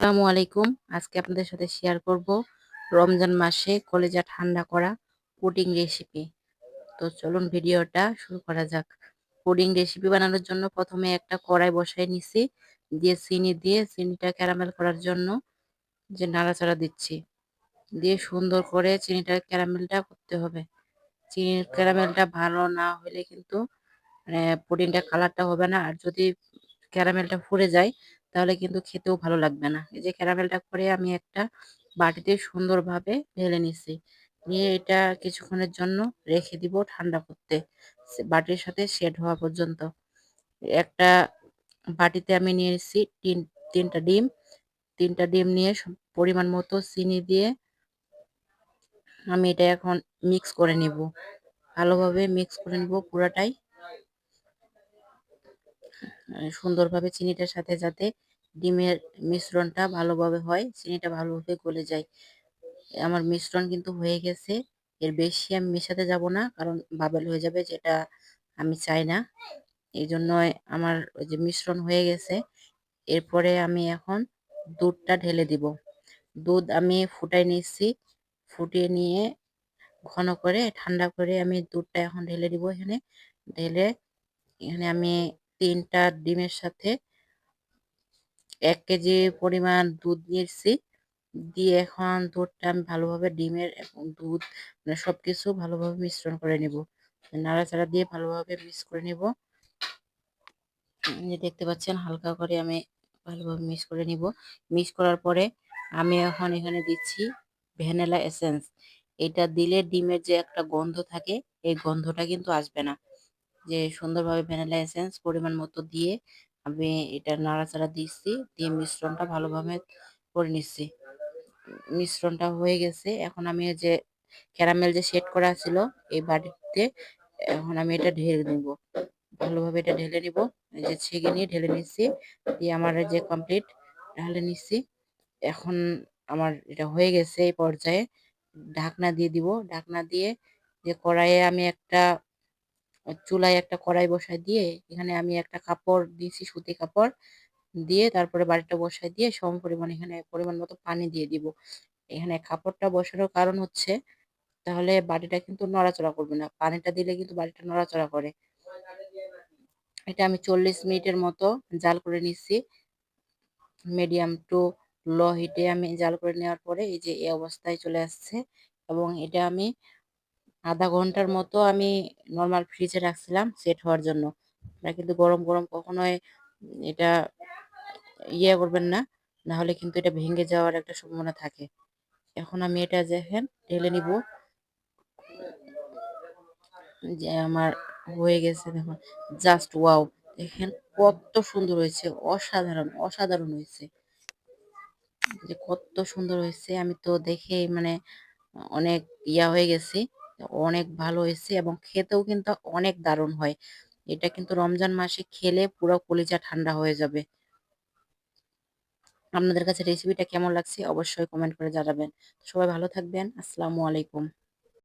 আসসালামু আলাইকুম। আজকে আপনাদের সাথে শেয়ার করব রমজান মাসে কলেজা ঠান্ডা করা পুডিং রেসিপি। তো চলুন ভিডিওটা শুরু করা যাক। পুডিং রেসিপি বানানোর জন্য প্রথমে একটা কড়াই বসাই নিছি, দিয়ে চিনি দিয়ে চিনিটা ক্যারামেল করার জন্য যে নাড়াচাড়া দিচ্ছি, দিয়ে সুন্দর করে চিনিটা ক্যারামেলটা করতে হবে। চিনির ক্যারামেলটা ভালো না হলে কিন্তু পুডিংটা কালারটা হবে না, আর যদি ক্যারামেলটা ফুরে যায় তাহলে কিন্তু খেতেও ভালো লাগবে না। এই যে ক্যারামেলটা করে আমি একটা বাটিতে সুন্দরভাবে ঢেলে নিছি, নিয়ে এটা কিছুক্ষণের জন্য রেখে দিব ঠান্ডা করতে, বাটির সাথে সেট হওয়া পর্যন্ত। একটা বাটিতে আমি নিয়ে এসেছি তিনটা ডিম। তিনটা ডিম নিয়ে পরিমাণ মতো চিনি দিয়ে আমি এটা এখন মিক্স করে নিব, ভালোভাবে মিক্স করে নিব পুরাটাই, সুন্দরভাবে চিনিটার সাথে, যাতে ডিমের মিশ্রণটা ভালোভাবে হয়, চিনিটা ভালোভাবে গলে যায়। আমার মিশ্রণ কিন্তু হয়ে গেছে, এর বেশি আমি মেশাতে যাব না, কারণ বাবেল হয়ে যাবে, যেটা আমি চাই না। এই জন্যই আমার ওই যে মিশ্রণ হয়ে গেছে। এরপরে আমি এখন দুধটা ঢেলে দিব। দুধ আমি ফুটাই নিচ্ছি, ফুটিয়ে নিয়ে ঘন করে ঠান্ডা করে আমি দুধটা এখন ঢেলে দিব এখানে। ঢেলে এখানে আমি তিনটা ডিমের সাথে 1 কেজি পরিমাণ দুধ নিয়েছি, দিয়ে এখন দুধটা আমি ভালোভাবে ডিমের এবং দুধ মানে সবকিছু ভালোভাবে মিশ্রণ করে নিব। নাড়াচাড়া দিয়ে ভালোভাবে মিক্স করে নিব। যে দেখতে পাচ্ছেন হালকা করে আমি ভালোভাবে মিক্স করে নিব। মিক্স করার পরে আমি এখন এখানে দিচ্ছি ভ্যানিলা এসেন্স। এটা দিলে ডিমের যে একটা গন্ধ থাকে, এই গন্ধটা কিন্তু আসবে না। যে সুন্দরভাবে ভ্যানিলা এসেন্স পরিমাণ মতো দিয়ে আমি এটা নাড়াচাড়া দিচ্ছি, দিয়ে মিশ্রণটা ভালোভাবে করে নিচ্ছি। মিশ্রণটা হয়ে গেছে, এখন আমি যে ক্যারামেল যে সেট করা ছিল এই বাটিতে এখন আমি এটা ঢেলে নিব। ভালোভাবে এটা ঢেলে নিব, এই যে ছেঁকে নিয়ে ঢেলে নিচ্ছি, দিয়ে আমার এই যে কমপ্লিট ঢেলে নিচ্ছি। এখন আমার এটা হয়ে গেছে, এই পর্যায়ে ঢাকনা দিয়ে দিব। ঢাকনা দিয়ে যে কড়াইয়ে আমি একটা চুলায় একটা কড়াই বসাই দিয়ে এখানে আমি একটা কাপড় দিয়েছি, সুতি কাপড় দিয়ে তারপরে বাটিটা বসাই দিয়ে সম পরিমাণ এখানে পরিমাণ মতো পানি দিয়ে দিব। এখানে কাপড়টা বসানোর কারণ হচ্ছে, তাহলে বাটিটা কিন্তু নড়াচড়া করবে না, পানিটা দিলে কিন্তু বাটিটা নড়াচড়া করে। এটা আমি 40 মিনিটের মতো জাল করে নিচ্ছি, মিডিয়াম টু লো হিটে আমি জাল করে নেওয়ার পরে এই যে এই অবস্থায় চলে আসছে। এবং এটা আমি আধা ঘন্টার মতো আমি নর্মাল ফ্রিজে রাখছিলাম সেট হওয়ার জন্য। আপনারা কিন্তু গরম গরম কখনোই এটা ইয়ে করবেন না, না হলে কিন্তু এটা ভেঙে যাওয়ার একটা সম্ভাবনা থাকে। এখন আমি এটা দেখেন ঢেলে নিব, যে আমার হয়ে গেছে দেখুন, জাস্ট ওয়াও! দেখেন কত সুন্দর হয়েছে, অসাধারণ অসাধারণ হয়েছে, যে কত সুন্দর হয়েছে। আমি তো দেখেই মানে অনেক ইয়া হয়ে গেছি, অনেক ভালো হয়েছে এবং খেতেও কিন্তু অনেক দারুণ হয়। এটা কিন্তু রমজান মাসে খেলে পুরো কলিজা ঠান্ডা হয়ে যাবে। আপনাদের কাছে রেসিপিটা কেমন লাগছে অবশ্যই কমেন্ট করে জানাবেন। সবাই ভালো থাকবেন। আসসালামু আলাইকুম।